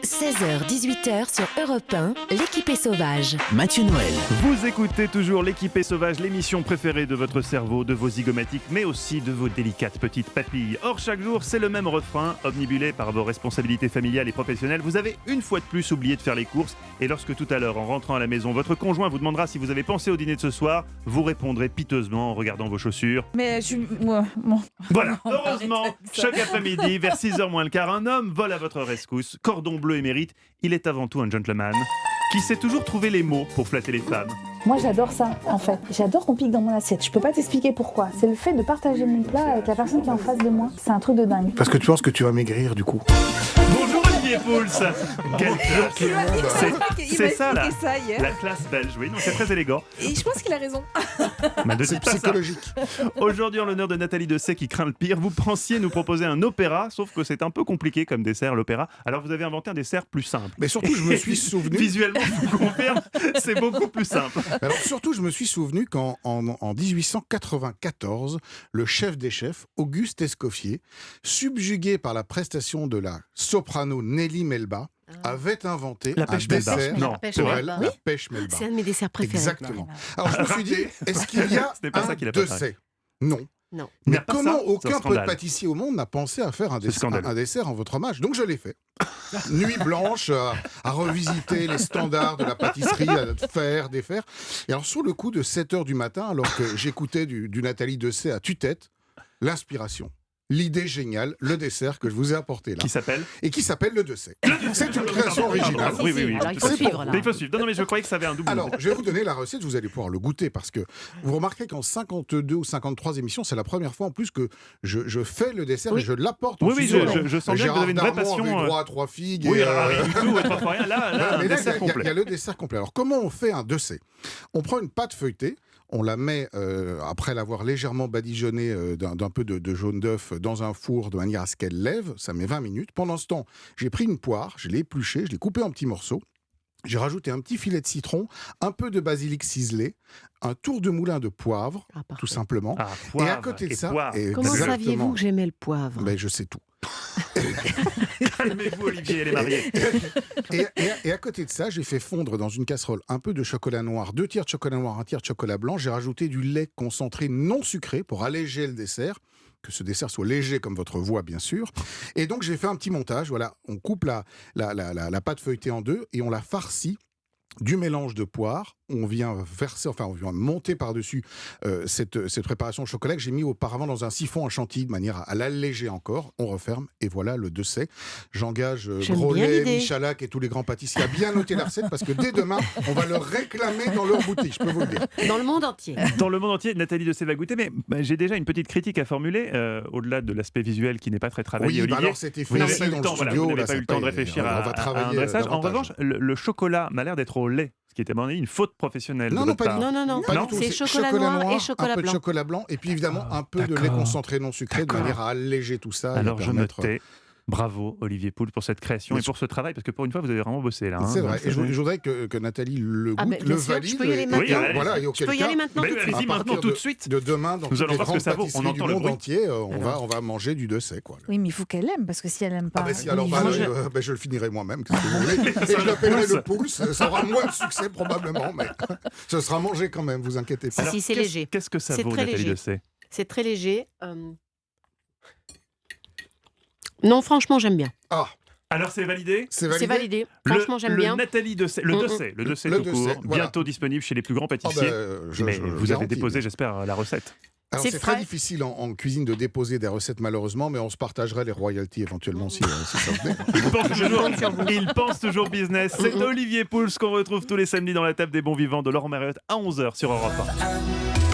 16h-18h sur Europe 1, l'équipe est sauvage. Mathieu Noël. Vous écoutez toujours l'équipe est sauvage, l'émission préférée de votre cerveau, de vos zygomatiques, mais aussi de vos délicates petites papilles. Or, chaque jour, c'est le même refrain. Omnibulé par vos responsabilités familiales et professionnelles, vous avez une fois de plus oublié de faire les courses. Et lorsque tout à l'heure, en rentrant à la maison, votre conjoint vous demandera si vous avez pensé au dîner de ce soir, vous répondrez piteusement en regardant vos chaussures. Mais je suis... Moi, bon. Voilà, heureusement, chaque après-midi, vers 6h moins le quart, un homme vole à votre rescousse, cordon bleu émérite. Il est avant tout un gentleman qui sait toujours trouver les mots pour flatter les femmes. Moi j'adore ça en fait, j'adore qu'on pique dans mon assiette, je peux pas t'expliquer pourquoi. C'est le fait de partager mon plat avec la personne qui est en face de moi, c'est un truc de dingue. Parce que tu penses que tu vas maigrir du coup. Bonjour Olivier Pouls. Quelle classe. C'est ça là, la classe belge, oui, non, c'est très élégant. Et je pense qu'il a raison. C'est psychologique. Aujourd'hui, en l'honneur de Nathalie Dessay qui craint le pire, vous pensiez nous proposer un opéra, sauf que c'est un peu compliqué comme dessert l'opéra. Alors vous avez inventé un dessert plus simple. Mais surtout, je me suis souvenu. Visuellement, je vous confirme, c'est beaucoup plus simple. Alors surtout, je me suis souvenu qu'en 1894, le chef des chefs, Auguste Escoffier, subjugué par la prestation de la soprano Nelly Melba, avait inventé La un pêche Melba. dessert Non, La pêche pour Melba. elle, Oui. la pêche Melba. C'est un de mes desserts préférés. Exactement. Alors je me suis dit, est-ce qu'il y a Ce n'est pas un ça qu'il a préparé. dessert? Non. Non. Il n'y Mais a pas comment ça, c'est un aucun scandale. pâtissier au monde n'a pensé à faire un scandaleux. dessert en votre hommage? Donc je l'ai fait. Nuit blanche, à revisiter les standards de la pâtisserie, à faire, défaire. Et alors sur le coup de 7h du matin, alors que j'écoutais du Nathalie Dessay à tue-tête, l'inspiration. L'idée géniale, le dessert que je vous ai apporté là. Qui s'appelle Et qui s'appelle le Dessay. C'est une création originale. Oui, oui, oui. Alors il faut suivre là. Mais il faut suivre. Non, mais je croyais que ça avait un double. Alors, je vais vous donner la recette, vous allez pouvoir le goûter, parce que vous remarquerez qu'en 52 ou 53 émissions, c'est la première fois en plus que je fais le dessert Oui. et je l'apporte en Oui, oui, studio. je sens bien que vous avez une vraie passion. Gérard Darmon avait droit à 3 figues. Oui, et, alors rien du tout, trois fois rien. Là, mais un là, dessert il y complet. a le dessert complet. Alors, comment on fait un Dessay? On prend une pâte feuilletée, on la met, après l'avoir légèrement badigeonnée d'un peu de jaune d'œuf dans un four de manière à ce qu'elle lève, ça met 20 minutes. Pendant ce temps, j'ai pris une poire, je l'ai épluchée, je l'ai coupée en petits morceaux. J'ai rajouté un petit filet de citron, un peu de basilic ciselé, un tour de moulin de poivre, Ah, parfait. tout simplement. Ah, Et poivre à côté de ça, poire. Comment exactement. saviez-vous que j'aimais le poivre? Ben, je sais tout. Calmez-vous, Olivier, elle est mariée. Et à côté de ça, j'ai fait fondre dans une casserole un peu de chocolat noir, 2 tiers de chocolat noir, 1 tiers de chocolat blanc. J'ai rajouté du lait concentré non sucré pour alléger le dessert, que ce dessert soit léger comme votre voix, bien sûr. Et donc, j'ai fait un petit montage. Voilà, on coupe la pâte feuilletée en deux et on la farcit du mélange de poire. On vient verser, enfin, on vient monter par-dessus cette préparation au chocolat que j'ai mis auparavant dans un siphon en chantilly de manière à l'alléger encore. On referme et voilà le Dessay. J'engage J'aime bien Grolet, l'idée. Michalak et tous les grands pâtissiers à bien noter la recette parce que dès demain, on va le réclamer dans leur boutique, je peux vous le dire. Dans le monde entier. Dans le monde entier, Nathalie Dessay va goûter, mais j'ai déjà une petite critique à formuler, au-delà de l'aspect visuel qui n'est pas très travaillé, Oui, bah Olivier. alors c'était Vous n'avez fait pas eu dans le le temps, voilà, studio. vous n'avez là, pas eu c'est le temps de réfléchir on va à un travailler dressage. En davantage. revanche, le chocolat m'a l'air d'être au lait, ce qui était à mon avis une faute professionnelle. Non, de non, votre pas part. du tout. Non, Pas Non, du tout, c'est chocolat noir et chocolat un peu de blanc. chocolat blanc et puis évidemment un peu de lait d'accord. concentré non sucré de D'accord. manière à alléger tout ça. et Alors à je me permettre- tais. Bravo Olivier Pouls pour cette création Mais et pour ce travail, parce que pour une fois vous avez vraiment bossé là. C'est hein. vrai. Donc, Et je voudrais que Nathalie le goûte, Ah, mais le bien sûr, valide. je peux y aller et- maintenant. Oui, allez-y. Voilà, et Je auquel peux y cas, aller maintenant Mais tout de suite. allez-y à maintenant partir tout de suite. de demain, dans Nous toutes allons les voir ce que grandes ça vaut. On pâtisseries du entend le monde bruit. entier, on va manger du Dessay, quoi. Oui, mais il faut qu'elle aime, parce que si elle aime pas... Ah ben si, alors Olivier- je le finirai moi-même, qu'est-ce que vous voulez. Et je l'appellerai le Pouls, ça aura moins de succès probablement, mais ce sera mangé quand même, vous inquiétez pas. Si, c'est qu'est-ce- léger. Qu'est-ce que ça C'est vaut très Nathalie léger. Dessay? C'est très léger. Non, franchement, j'aime bien. Ah, Alors c'est validé. c'est C'est validé. validé. Franchement, j'aime bien. Nathalie Dessay, le Dessay Le tout Dessay, court, voilà. bientôt disponible chez les plus grands Ah pâtissiers. ben, Mais je vous avez garantis. déposé, j'espère, la recette. Alors C'est c'est frais. très difficile en cuisine de déposer des recettes malheureusement, mais on se partagerait les royalties éventuellement si ça venait. Il pense toujours business. C'est Olivier Pouls qu'on retrouve tous les samedis dans la table des bons vivants de Laurent Mariotte à 11h sur Europe 1.